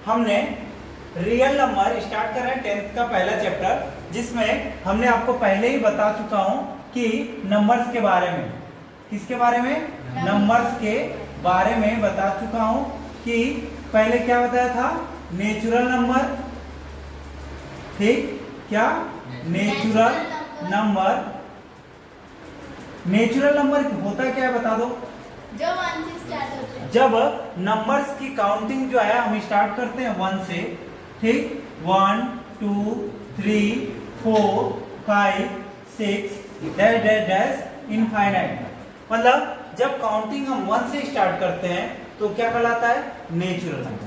हमने real number start कर रहे हैं 10th का पहला चैप्टर, जिसमें हमने आपको पहले ही बता चुका हूं कि नंबर्स के बारे में, किसके बारे में, नंबर्स के बारे में बता चुका हूं कि पहले क्या बताया था, नेचुरल नंबर, ठीक, क्या नेचुरल नंबर। नेचुरल नंबर होता क्या है बता दो, जो 1 से स्टार्ट होते हैं। जब नंबर्स की काउंटिंग जो है हम स्टार्ट करते हैं 1 से, ठीक, 1 2 3 4 5 6 डैश डैश डैश इनफाइनाइट। मतलब जब काउंटिंग हम 1 से स्टार्ट करते हैं तो क्या कहलाता है, नेचुरल नंबर।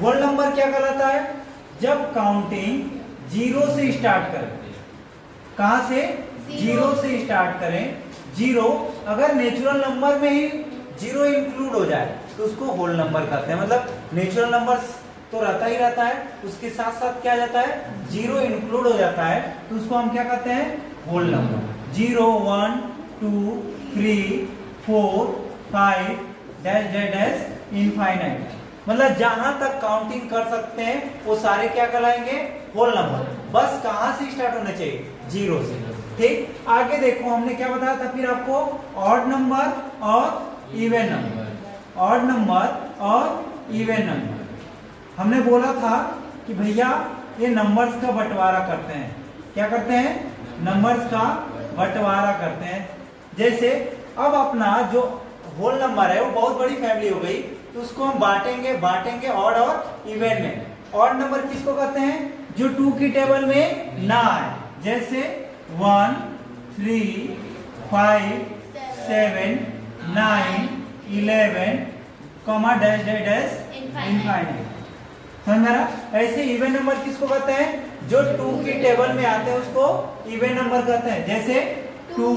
होल नंबर क्या कहलाता है, जब काउंटिंग 0 से स्टार्ट करें, कहां से, 0 से स्टार्ट करें। 0 अगर नेचुरल नंबर में ही 0 इंक्लूड हो जाए तो उसको होल नंबर कहते हैं। मतलब नेचुरल नंबर तो रहता ही रहता है, उसके साथ साथ क्या जाता है, 0 इंक्लूड हो जाता है तो उसको हम क्या कहते हैं, whole number. 0 1 2 3 4 5 dash dash dash infinite. मतलब जहां तक काउंटिंग कर सकते हैं वो सारे क्या कहलाएंगे, होल नंबर। बस कहां से स्टार्ट होने चाहिए, 0 से, ठीक। आगे देखो हमने क्या बताया था फिर आपको, ऑड नंबर और इवन नंबर, ऑड नंबर और इवन नंबर। हमने बोला था कि भैया ये नंबर्स का बंटवारा करते हैं, क्या करते हैं, नंबर्स का बंटवारा करते हैं। जैसे अब अपना जो होल नंबर है वो बहुत बड़ी फैमिली हो गई, तो उसको हम बांटेंगे ऑड और इवन में। ऑड नंबर किसको कहते हैं, जो 2 की टेबल में ना आए, जैसे 1 3 5 7 9 11 comma dash dash dash infinite. समझ रहा। ऐसे इवन नंबर किसको कहते हैं, जो 2 की टेबल में आते हैं उसको इवन नंबर कहते हैं। जैसे 2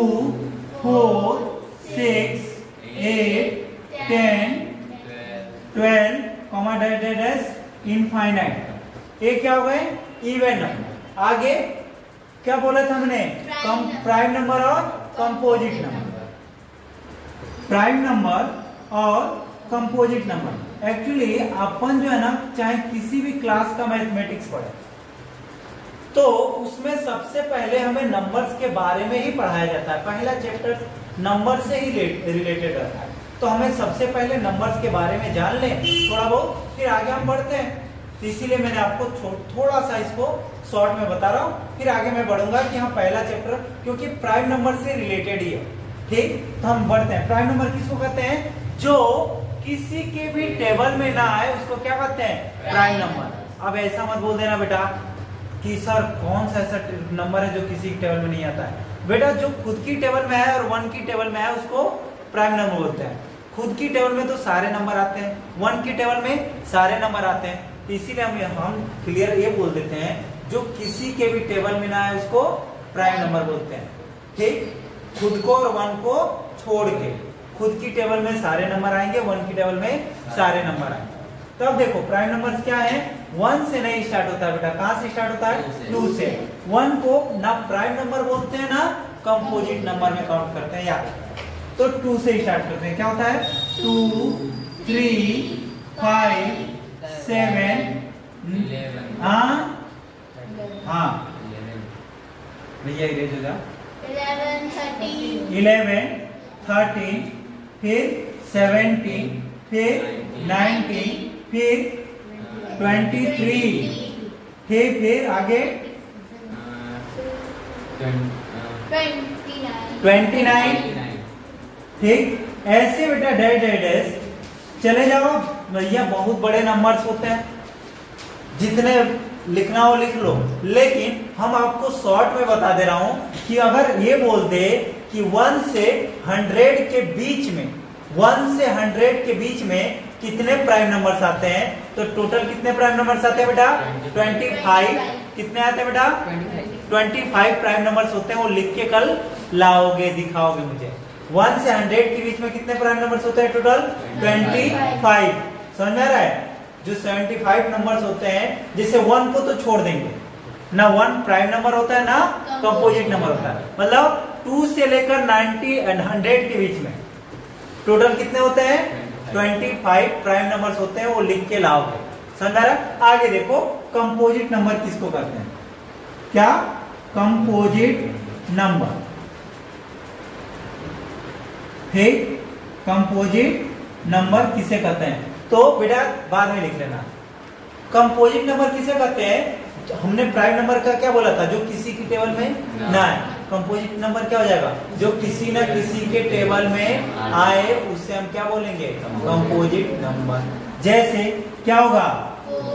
4 6 8 10 12 comma dash dash dash infinite. ये क्या हो गए, इवन नंबर। आगे क्या बोला था हमने, प्राइम नंबर और कंपोजिट नंबर। प्राइम नंबर और कंपोजिट नंबर, एक्चुअली अपन जो है ना, चाहे किसी भी क्लास का मैथमेटिक्स पढ़े तो उसमें सबसे पहले हमें नंबर्स के बारे में ही पढ़ाया जाता है। पहला चैप्टर नंबर से ही रिलेटेड रहता है, तो हमें सबसे पहले नंबर्स के बारे में जान लें थोड़ा बहुत, फिर आगे हम बढ़ते हैं। तो इसीलिए मैंने आपको थोड़ा सा इसको शॉर्ट में बता रहा हूँ, फिर आगे मैं बढ़ूंगा कि हम पहला चैप्टर, क्योंकि प्राइम नंबर से रिलेटेड ही है, ठीक। तो हम बढ़ते हैं। प्राइम नंबर किसको कहते हैं, जो किसी के भी टेबल में ना आए उसको क्या कहते हैं, प्राइम नंबर। अब ऐसा मत बोल देना बेटा कि सर कौन सा ऐसा नंबर है जो किसी की टेबल में नहीं आता है। बेटा जो खुद की टेबल में है और 1 की टेबल में है उसको प्राइम नंबर बोलते हैं। खुद की टेबल में तो सारे नंबर आते हैं, 1 की टेबल में सारे नंबर आते हैं, इसीलिए हम क्लियर ये बोल देते हैं, जो किसी के भी टेबल में ना है उसको प्राइम नंबर बोलते हैं, ठीक। खुद को और 1 को छोड़ के, खुद की टेबल में सारे नंबर आएंगे, 1 की टेबल में सारे नंबर आएंगे। तो अब देखो प्राइम नंबर्स क्या है, 1 से नहीं स्टार्ट होता है बेटा, कहां से स्टार्ट होता है, 2 से। 1 को ना प्राइम नंबर बोलते हैं ना कंपोजिट नंबर में काउंट करते हैं, याद। तो 2 से स्टार्ट करते हैं, क्या होता है, 2 3 5 7 हाँ भैया इरेज हो जा, 11 13 फिर 17 फिर 19 फिर 23 फिर आगे 29, ठीक। ऐसे बेटा डैश डैश डैश चले जाओ भैया, बहुत बड़े नंबर्स होते हैं, जितने लिखना हो लिख लो। लेकिन हम आपको शॉर्ट में बता दे रहा हूं कि अगर ये बोल दे कि 1 से 100 के बीच में, 1 से 100 के बीच में कितने प्राइम नंबर्स आते हैं, तो टोटल कितने प्राइम नंबर्स आते हैं बेटा, 25। कितने आते हैं बेटा, 25 प्राइम नंबर्स होते हैं। वो लिख के कल लाओगे, दिखाओगे मुझे। 1 से 100 के बीच में कितने प्राइम नंबर्स होते हैं, टोटल 25। समझ में आ रहा है। जो 75 नंबर्स होते हैं, जैसे 1 को तो छोड़ देंगे ना, 1 प्राइम नंबर होता है ना कंपोजिट नंबर होता है। मतलब 2 से लेकर 90 एंड 100 के बीच में टोटल कितने होते हैं, 25 प्राइम नंबर्स होते हैं। वो लिख के लाओगे, समझ आ रहा? आगे देखो कंपोजिट नंबर किसको कहते हैं, क्या कंपोजिट नंबर, ठीक, कंपोजिट नंबर किसे कहते हैं? तो बेटा बाद में लिख लेना, कंपोजिट नंबर किसे कहते हैं? हमने प्राइम नंबर का क्या बोला था, जो किसी की टेबल में ना आए। कंपोजिट नंबर क्या हो जाएगा, जो किसी न किसी के टेबल में आए उसे हम क्या बोलेंगे, कंपोजिट नंबर। जैसे क्या होगा,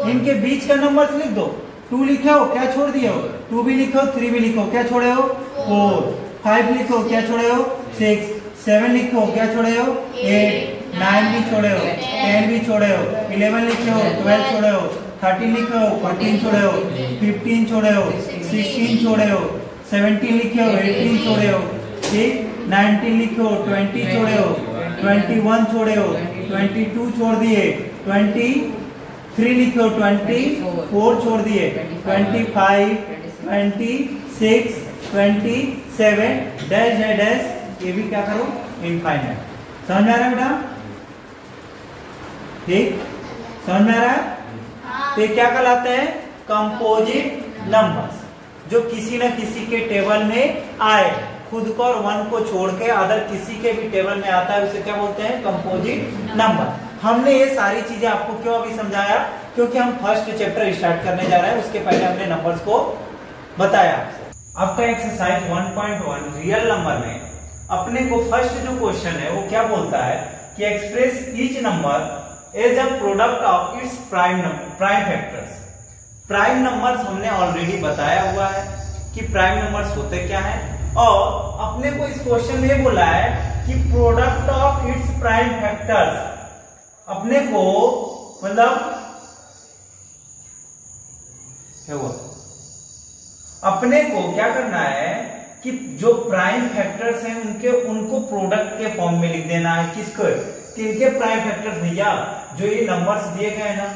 इनके बीच का नंबर लिख दो, 2 लिखे हो, क्या छोड़ दिए हो, 2 भी लिखो, 3 भी लिखो, क्या छोड़े हो, 4, 5 लिखो, क्या छोड़े हो, 6, 7 लिखो, क्या छोड़े हो, 8, 9 भी छोड़े हो, 10 भी छोड़े हो, 11 लिखे हो, 12 छोड़े हो, 13 लिखे हो, 14 छोड़े हो, 15 छोड़े हो, 16 छोड़े हो, 17 लिखे हो, 18 छोड़े हो, ठीक, 19 लिखे हो, 20 छोड़े हो, 21 छोड़े हो, 22 छोड़ दिए, 23 लिखे हो, 24 छोड़ दिए, 25, 26, 27 डैश है डैश, ये भी क्या करो, इनफाइनाइट। समझ में आ रहा है बेटा, ठीक, समझ में आ रहा है? तो ये क्या कहलाते हैं, कंपोजिट नंबर्स, जो किसी न किसी के टेबल में आए, खुद को और 1 को छोड़ के अदर किसी के भी टेबल में आता है, उसे क्या बोलते हैं, कंपोजिट नंबर। हमने ये सारी चीजें आपको क्यों अभी समझाया, क्योंकि हम फर्स्ट चैप्टर स्टार्ट करने जा रहे हैं, उसके पहले हमने नंबर्स को बताया। आपका एक्सरसाइज 1.1 रियल नंबर में अपने को फर्स्ट जो क्वेश्चन है वो क्या बोलता है कि express each number as a product of its prime factors. Prime numbers हमने ऑलरेडी बताया हुआ है कि प्राइम नंबर्स होते क्या है, और अपने को इस क्वेश्चन में बोला है कि product of its prime factors. अपने को मतलब क्या हुआ, अपने को क्या करना है कि जो प्राइम फैक्टर्स हैं उनको प्रोडक्ट के फॉर्म में लिख देना है। किसको, किनके प्राइम फैक्टर्स भैया, जो ये नंबर्स दिए गए ना,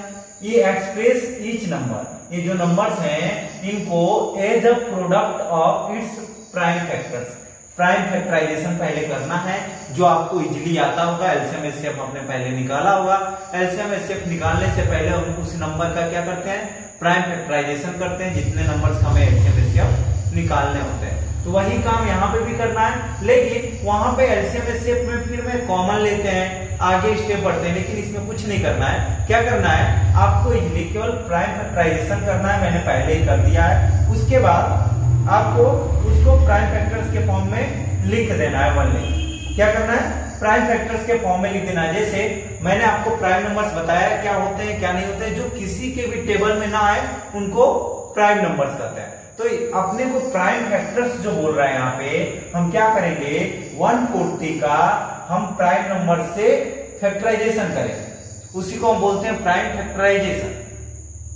ये एक्सप्रेस ईच नंबर, ये जो नंबर्स हैं इनको as a product of its prime factors. Prime factorization पहले करना है, जो आपको इजीली आता होगा, एलसीएम एचसीएफ आपने पहले निकाला होगा। एलसीएम एचसीएफ निकालने से पहले हम उस नंबर का क्या करते हैं, प्राइम फैक्टराइजेशन करते हैं, जितने नंबर्स हमें एलसीएम एचसीएफ निकालने होते हैं। तो वही काम यहाँ पे भी करना है, लेकिन वहां पे एलसीएम एचसीएफ में फिर में कॉमन लेते हैं, आगे स्टेप बढ़ते हैं, लेकिन इसमें कुछ नहीं करना है। क्या करना है, आपको इजीली केवल प्राइम फैक्टराइजेशन करना है, मैंने पहले ही कर दिया है। उसके बाद आपको उसको प्राइम फैक्टर्स के फॉर्म में लिख देना है, ओनली क्या करना है, प्राइम फैक्टर्स के फॉर्म में लिख देना है। जैसे मैंने आपको प्राइम नंबर्स बताया क्या होते हैं क्या नहीं होते हैं, जो किसी के भी टेबल में ना आए उनको प्राइम नंबर्स कहते हैं। तो अपने को प्राइम फैक्टर्स जो बोल रहा है यहाँ पे, हम क्या करेंगे, 140 का हम प्राइम नंबर से फैक्टराइजेशन करेंगे, उसी को हम बोलते हैं प्राइम फैक्टराइजेशन।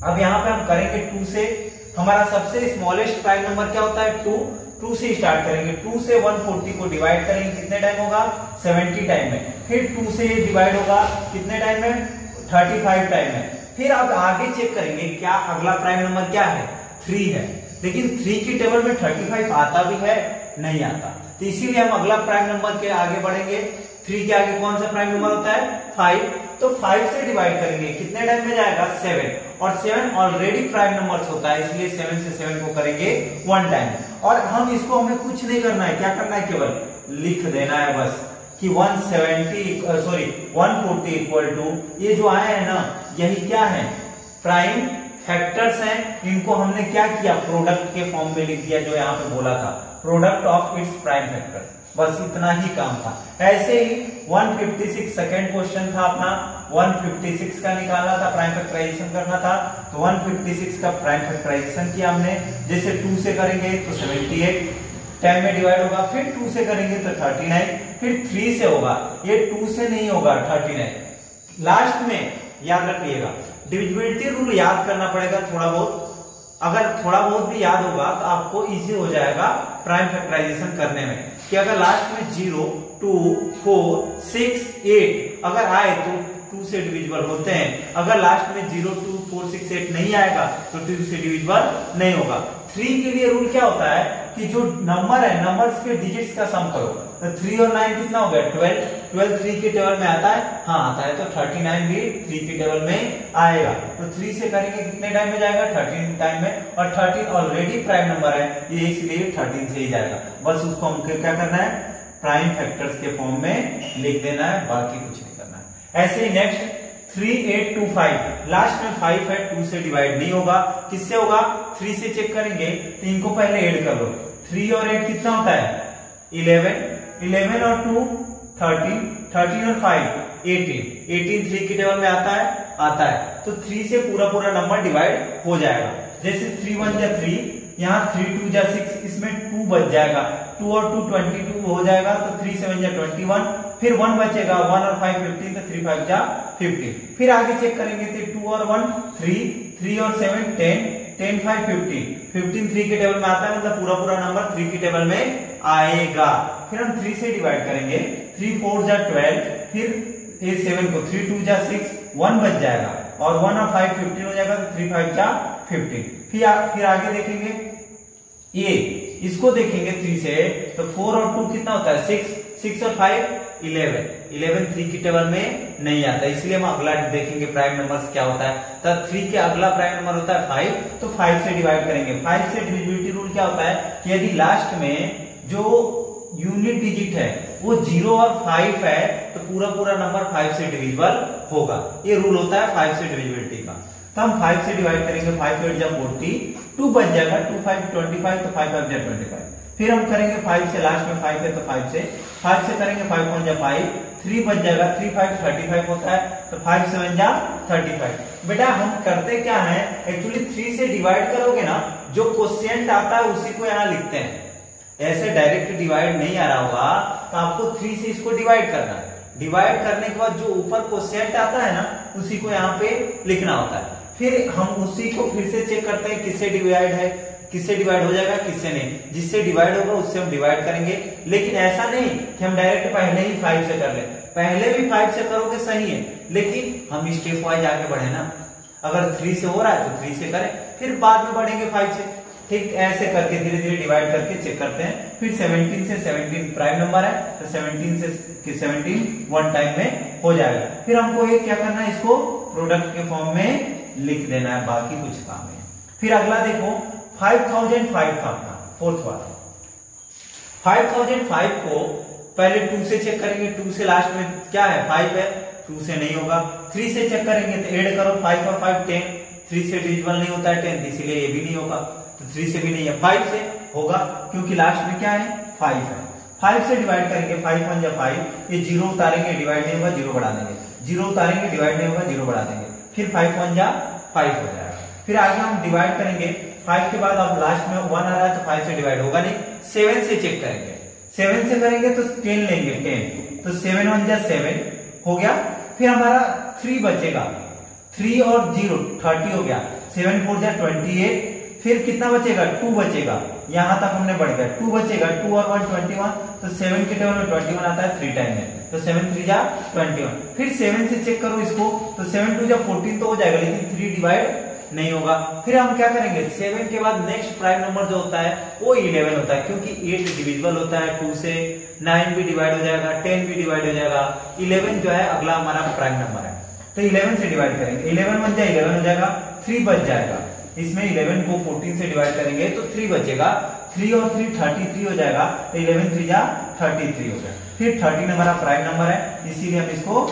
अब यहाँ पे हम करेंगे 2 से। हमारा सबसे स्मॉलेस्ट प्राइम नंबर क्या होता है, 2 से स्टार्ट करेंगे। 2 से 140 को डिवाइड करेंगे, कितने टाइम होगा, 70 टाइम में। फिर 2 से ये डिवाइड होगा कितने टाइम में, 35 टाइम में। फिर अब आगे चेक करेंगे क्या अगला प्राइम नंबर क्या है, 3 है, लेकिन 3 की टेबल में 35 आता भी है, नहीं आता, तो इसीलिए हम अगला प्राइम नंबर के आगे बढ़ेंगे। 3 के आगे कौन सा प्राइम नंबर होता है, 5, तो 5 से डिवाइड करेंगे, कितने टाइम में जाएगा, 7, और 7 ऑलरेडी प्राइम नंबर होता है, इसलिए 7 से 7 को करेंगे 1 टाइम। और हम इसको, हमें कुछ नहीं करना है, क्या करना है, केवल लिख देना है बस कि 140 इक्वल टू, ये जो आया है ना, यही क्या है, प्राइम फैक्टर्स हैं। इनको हमने क्या किया, प्रोडक्ट के फॉर्म में लिख दिया, जो यहाँ पे बोला था, product of its prime factors. बस इतना ही काम था। ऐसे ही 156 सेकंड क्वेश्चन था अपना, 156 का निकालना था, प्राइम फैक्टराइजेशन करना था, तो 156 का प्राइम फैक्टराइजेशन किया हमने। जैसे 2 से करेंगे तो 78 टाइम में डिवाइड होगा, फिर 2 से करेंगे तो 39, फिर 3 से होगा, ये 2 से नहीं होगा, 39। लास्ट में याद रखिएगा, डिविजिबिलिटी रूल याद करना पड़ेगा थोड़ा बहुत। अगर थोड़ा बहुत भी याद होगा तो आपको इजी हो जाएगा प्राइम फैक्टराइजेशन करने में, कि अगर लास्ट में 0, 2, 4, 6, 8 अगर आए तो 2 से डिविजिबल होते हैं। अगर लास्ट में 0, 2, 4, 6, 8 नहीं आएगा तो 2 से डिविजिबल नहीं होगा। 3 के लिए रूल क्या होता है कि जो नंबर है, नंबर्स के डिजिट्स का सम करो, तो 3 और 9 कितना हो गया 12, 12 3 के टेबल में आता है, हाँ आता है, तो 39 भी 3 के टेबल में आएगा। तो 3 से करेंगे कितने टाइम में जाएगा 13 टाइम में, और 13 ऑलरेडी प्राइम नंबर है ये, इसलिए 13 से ही जाएगा। बस उसको हमको क्या करना है प्राइम फैक्टर्स के फॉर्म में लिख देना है, बाकी कुछ नहीं करना है। ऐसे ही नेक्स्ट 3 8 2 5, लास्ट में 5 है, 2 से डिवाइड नहीं होगा, किससे होगा 3 से चेक करेंगे, तो इनको पहले ऐड कर लो। 3 और 8 कितना होता है 11, 11 और 2 13, 13 और 5 18, 18 3 के टेबल में आता है, तो 3 से पूरा नंबर डिवाइड हो जाएगा। जैसे 3 1 जा 3, यहाँ 3 2 जा 6, इसमें 2 बच जाएगा, 2 और 2 22 हो जाएगा, तो 3 7 जा 21, फिर 1 बचेगा, 1 और 5 15, तो 3 5 जा 50। फिर आगे चेक करेंगे तो 2 और 1 3, 3 और 7 10, 10 5 15, 15 3 के टेबल में आता है, मतलब पूरा नंबर 3 के टेबल में आएगा। फिर हम 3 से डिवाइड करेंगे, 3 4 जा 12, फिर 7 को 3 2 जा 6, 1 बच जाएगा, और 1 और 5 15 हो जाएगा, तो 3 5 जा 15। फिर आगे देखेंगे ये, इसको देखेंगे 3 से, तो 4 और 2 कितना होता है 6, 6 और 5 11, 11 3 की टेबल में नहीं आता, इसलिए हम अगला देखेंगे प्राइम नंबर क्या होता है। तो 3 के अगला प्राइम नंबर होता है 5, तो 5 से डिवाइड करेंगे। 5 से डिविजिबिलिटी रूल क्या होता है कि यदि लास्ट में जो यूनिट डिजिट है वो 0 और 5 है, तो पूरा नंबर 5 से डिविजिबल होगा, ये रूल होता है 5 से डिविजिबिलिटी का। तो हम 5 से डिवाइड करेंगे, 5 8 जा 40, 2 बच जाएगा, 2 5 25, तो 5 5 जा 25। फिर हम करेंगे 5 से, लास्ट में 5 है तो 5 से करेंगे, 5 1 जा 5, 3 बच जाएगा, 3 5 35 होता है, तो 5 7 जा 35। बेटा हम करते क्या है, एक्चुअली 3 से डिवाइड करोगे ना, जो क्वोशिएंट आता है उसी को यहाँ लिखते हैं, ऐसे डायरेक्ट डिवाइड नहीं आ रहा होगा, तो आपको 3 से इसको डिवाइड करना है। डिवाइड करने के बाद जो ऊपर क्वोशिएंट आता है ना, उसी को यहाँ पे लिखना होता है। फिर हम उसी को फिर से चेक करते हैं किससे डिवाइड है, किससे डिवाइड हो जाएगा, किससे नहीं। जिससे डिवाइड होगा उससे हम डिवाइड करेंगे, लेकिन ऐसा नहीं कि हम डायरेक्ट पहले ही 5 से कर ले। पहले भी 5 से करोगे सही है, लेकिन हम स्टेप वाइज आगे बढ़े ना, अगर 3 से हो रहा है तो 3 से करें, फिर बाद में बढ़ेंगे 5 से, ठीक ऐसे करके धीरे धीरे डिवाइड करके चेक करते हैं। फिर 17 से 17 प्राइम नंबर है, तो 17 से 17 1 टाइम में हो जाएगा। फिर हमको ये क्या करना है, इसको प्रोडक्ट के फॉर्म में लिख देना है, बाकी कुछ काम है। फिर अगला देखो 5005 था अपना फोर्थ वाला। 5005 को पहले 2 से चेक करेंगे, 2 से लास्ट में क्या है 5 है, 2 से नहीं होगा। 3 से चेक करेंगे तो ऐड करो, 5 और 5 10, 3 से डिविजिबल नहीं होता है 10, इसीलिए ये भी नहीं होगा, तो 3 से भी नहीं है। 5 से होगा क्योंकि लास्ट में क्या है 5 है। 5 से डिवाइड करेंगे, 5 1 जा 5, ये 0 उतारेंगे डिवाइड नहीं होगा, 0 बढ़ा देंगे, 0 उतारेंगे डिवाइड नहीं होगा, 0 बढ़ा देंगे, फिर 5 1 जा 5 हो जाएगा। फिर आगे हम डिवाइड करेंगे, 5 के बाद अब लास्ट में 1 आ रहा है तो 5 से डिवाइड होगा नहीं। 7 से चेक करेंगे, 7 से करेंगे तो 10 लेंगे, 10, तो 7 1 जा 7 हो गया। फिर हमारा 3 बचेगा, 3 और 0 30 हो गया, 7 4 जा 28, फिर कितना बचेगा 2 बचेगा, यहां तक हमने बढ़ गया, 2 बचेगा, 2 और 1 21, तो 7 के टेबल में 21 आता है 3 टाइम में, तो 7 3 जा 21। फिर 7 से चेक करो इसको, तो 7 2 जा 14 तो हो जाएगा, लेकिन 3 डिवाइड नहीं होगा। फिर हम क्या करेंगे, 7 के बाद नेक्स्ट प्राइम नंबर जो होता है वो 11 होता है, क्योंकि 8 डिविजिबल होता है 2 से, 9 भी डिवाइड हो जाएगा, 10 भी डिवाइड हो जाएगा, 11 जो है अगला हमारा प्राइम नंबर है, तो 11 से डिवाइड करेंगे, 11 1 जा 11 हो जाएगा, 3 बच जाएगा, इसमें 11 को 14 से डिवाइड करेंगे तो 3 बचेगा, 3 और 3 33 हो जाएगा, तो 11 3 जा 33 हो गया। फिर 13 हमारा प्राइम नंबर है, इसीलिए हम इसको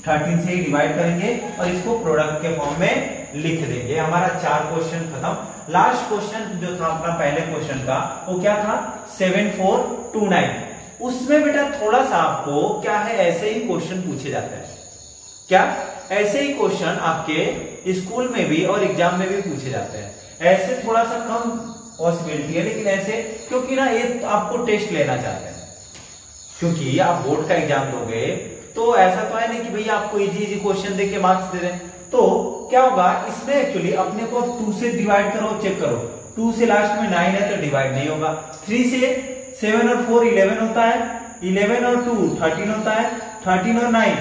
13 से ही डिवाइड करेंगे और इसको प्रोडक्ट के फॉर्म में लिख देंगे। हमारा 4 क्वेश्चन खत्म। लास्ट क्वेश्चन जो था अपना पहले क्वेश्चन का, वो क्या था 7429। उसमें बेटा थोड़ा सा आपको क्या है, ऐसे ही क्वेश्चन पूछे जाते हैं, क्या ऐसे ही क्वेश्चन आपके स्कूल में भी और एग्जाम में भी पूछे जाते हैं। ऐसे थोड़ा सा कम पॉसिबिलिटी है, लेकिन ऐसे क्योंकि ना ये आपको टेस्ट लेना चाहते हैं, क्योंकि आप बोर्ड का एग्जाम दोगे तो ऐसा तो है नहीं कि भैया आपको इजी क्वेश्चन देके मार्क्स दे दें। तो क्या होगा इसमें, एक्चुअली अपने को 2 से डिवाइड करो, चेक करो, 2 से लास्ट में 9 है तो डिवाइड नहीं होगा। 3 से 7 और 4 11 होता है, 11 और 2 13 होता है, 13 और 9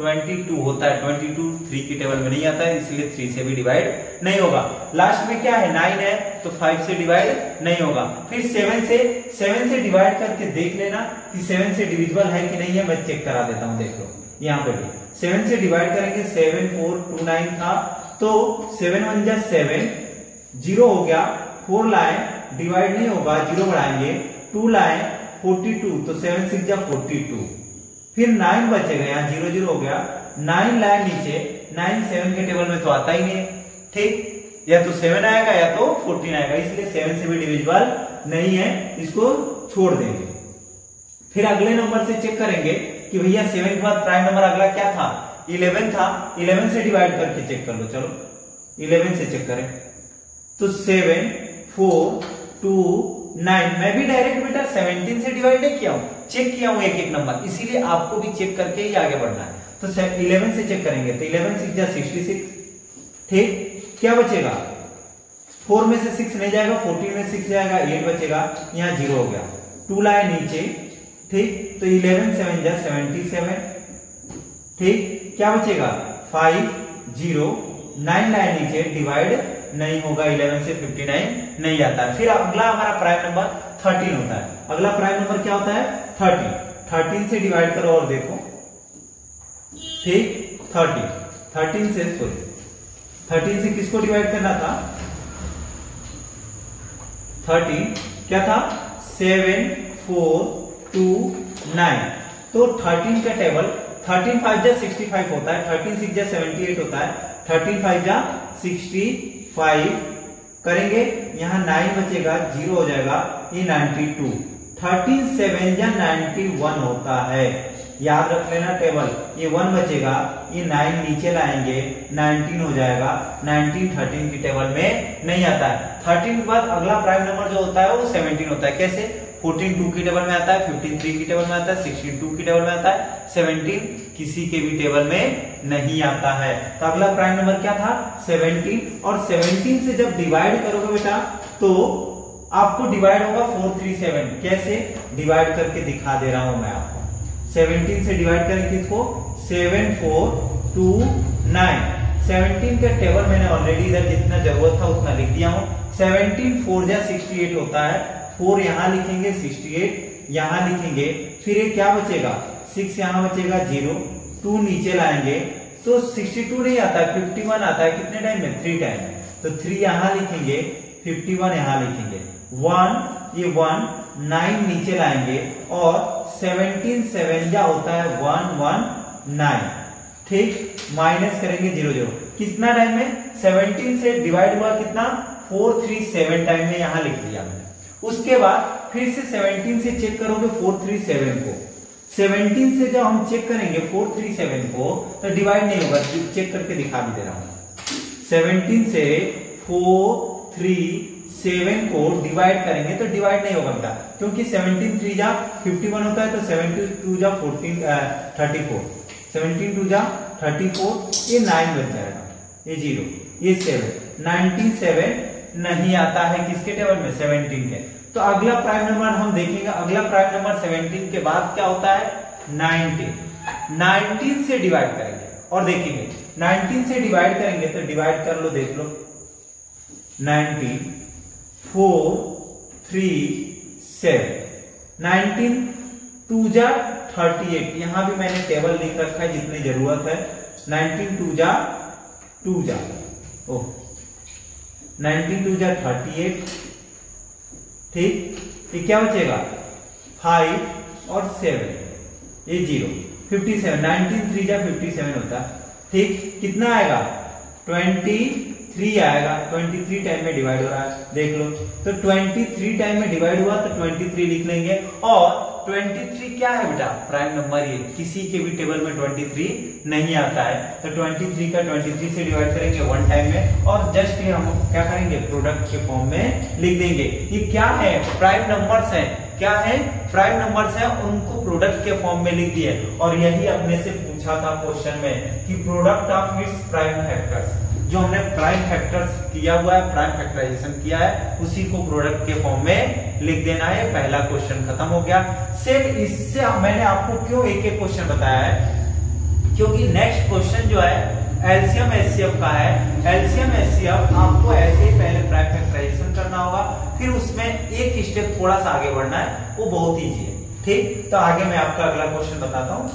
22 होता है। 22 3 की टेबल में नहीं आता है, इसलिए 3 से भी डिवाइड नहीं होगा। लास्ट में क्या है 9 है, तो 5 से डिवाइड नहीं होगा। फिर 7 से डिवाइड करके देख लेना कि 7 से डिविजिबल है कि नहीं है। मैं चेक करा देता हूं, देख लो यहाँ पे भी 7 से डिवाइड करेंगे। 7 4 2 9 था, तो 7 1 जा 7, 0 हो गया। 4 लाए डिवाइड नहीं होगा, 0 बढ़ाएंगे। 2 लाए 42, तो 7 6 जा 42। फिर 9 बचेगा, यहाँ 0 0 हो गया। 9 लाए नीचे, 9 7 के टेबल में तो आता ही नहीं, ठीक, या तो 7 आएगा या तो 14 आएगा, इसलिए 7 से भी डिविजिबल नहीं है, इसको छोड़ देंगे। फिर अगले नंबर से चेक करेंगे कि भैया 7 के बाद प्राइम नंबर अगला क्या था, 11 था। 11 से डिवाइड करके चेक कर लो, चलो 11 से चेक करें तो 7 4 2 9। मैं भी डायरेक्ट बेटा 17 से डिवाइड नहीं किया हूं, चेक किया हूं एक एक नंबर, इसीलिए आपको भी चेक करके ही आगे बढ़ना है। तो 11 से चेक करेंगे तो 11 6 जा 66, ठीक। क्या बचेगा, 4 में से 6 नहीं जाएगा, 14 में 6 जाएगा, 8 बचेगा, यहाँ 0 हो गया। 2 लाए नीचे, ठीक, तो 11 7 जा 77, ठीक। क्या बचेगा 5 0। 9 लाए नीचे, डिवाइड नहीं होगा, 11 से 59 नहीं आता है। फिर अगला हमारा प्राइम नंबर 13 होता है। अगला प्राइम नंबर क्या होता है 13। 13 से डिवाइड करो और देखो, ठीक। 13 से किसको डिवाइड करना था, 13 क्या था 7 4 2 9। तो 13 का टेबल 13 5 जा 65 होता है, 13 6 जा 78 होता है, 13 5 जा 65 करेंगे, यहाँ 9 बचेगा, 0 हो जाएगा, ये 92। 13 7 जा 91 होता है, याद रख लेना टेबल। ये 1 बचेगा, ये 9 नीचे लाएंगे, 19 हो जाएगा। 19 13 की टेबल में नहीं आता है। 13 के बाद अगला प्राइम नंबर जो होता है वो 17 होता है। कैसे, 14 2 की टेबल में आता है, 15 3 की टेबल में आता है, 16 2 की टेबल में आता है, 17 किसी के भी टेबल में नहीं आता है। तो अगला प्राइम नंबर क्या था 17, और 17 से जब डिवाइड करोगे बेटा तो आपको डिवाइड होगा 437। कैसे डिवाइड करके दिखा दे रहा हूं मैं आपको। 17 से डिवाइड करें किसको, 7 4 2 9। 17 का टेबल मैंने ऑलरेडी इधर जितना जरूरत था उतना लिख दिया हूं। 17 4 जा 68 होता है, 4 यहां लिखेंगे, 68 यहां लिखेंगे। फिर ये क्या बचेगा, 6 यहां बचेगा, 0 2 नीचे लाएंगे तो 62 नहीं आता, 51 आता है। कितने टाइम में, 3 टाइम में। तो 3 यहां लिखेंगे, 51 यहां लिखेंगे, 1 ये 1 9 नीचे लाएंगे, और 17 7 जा होता है 1 1 9, ठीक। माइनस करेंगे 0 0। कितना टाइम में, 17 से डिवाइड हुआ कितना, 437 टाइम में यहां लिख दिया मैंने। उसके बाद फिर से 17 से चेक करोगे 437 को। 17 से जब हम चेक करेंगे 437 को तो डिवाइड नहीं होगा, चेक करके दिखा भी दे रहा हूं। 17 से 437 को डिवाइड करेंगे तो डिवाइड नहीं होगा बेटा, क्योंकि 17 3 जा 51 होता है, तो 17 2 जा 34, 17 2 जा 34, ये 9 बच जाएगा, ये 0 ये 7, 97 नहीं आता है किसके टेबल में, 17 के। तो अगला प्राइम नंबर हम देखेंगे, अगला प्राइम नंबर 17 के बाद क्या होता है 19। 19 से डिवाइड करेंगे और देखेंगे, 19 से डिवाइड करेंगे तो डिवाइड कर लो, देख लो। 19 4 3 7, 19 2 जा 38, यहां भी मैंने टेबल लिख रखा है जितनी जरूरत है। 19 2 जा 19 2 जा 38, ठीक। ये क्या बचेगा 5 और 7, ये 0, 57। 19 3 जा 57 होता है, ठीक। कितना आएगा 23 आएगा, 23 टाइम में डिवाइड हो रहा है, देख लो। तो 23 टाइम में डिवाइड हुआ तो 23 लिख लेंगे। और 23 क्या है बेटा, प्राइम नंबर, ये किसी के भी टेबल में 23 नहीं आता है। तो 23 का 23 से डिवाइड करेंगे 1 टाइम में, और जस्ट ये हम क्या करेंगे, प्रोडक्ट के फॉर्म में लिख देंगे। ये क्या है, प्राइम नंबर्स हैं, क्या है प्राइम नंबर्स हैं, उनको प्रोडक्ट के फॉर्म में लिख दिए। और यही अपने से पूछा था क्वेश्चन में कि product of its prime factors, जो हमने प्राइम फैक्टर्स किया हुआ है, प्राइम फैक्टराइजेशन किया है, उसी को प्रोडक्ट के फॉर्म में लिख देना है। पहला क्वेश्चन खत्म हो गया। सेम इससे मैंने आपको क्यों एक एक क्वेश्चन बताया है, क्योंकि नेक्स्ट क्वेश्चन जो है एलसीएम एचसीएफ का है। एलसीएम एचसीएफ आपको ऐसे ही पहले प्राइम फैक्टराइजेशन करना होगा, फिर उसमें एक स्टेप थोड़ा सा आगे बढ़ना है, वो बहुत ईजी है। ठीक, तो आगे मैं आपका अगला क्वेश्चन बताता हूँ।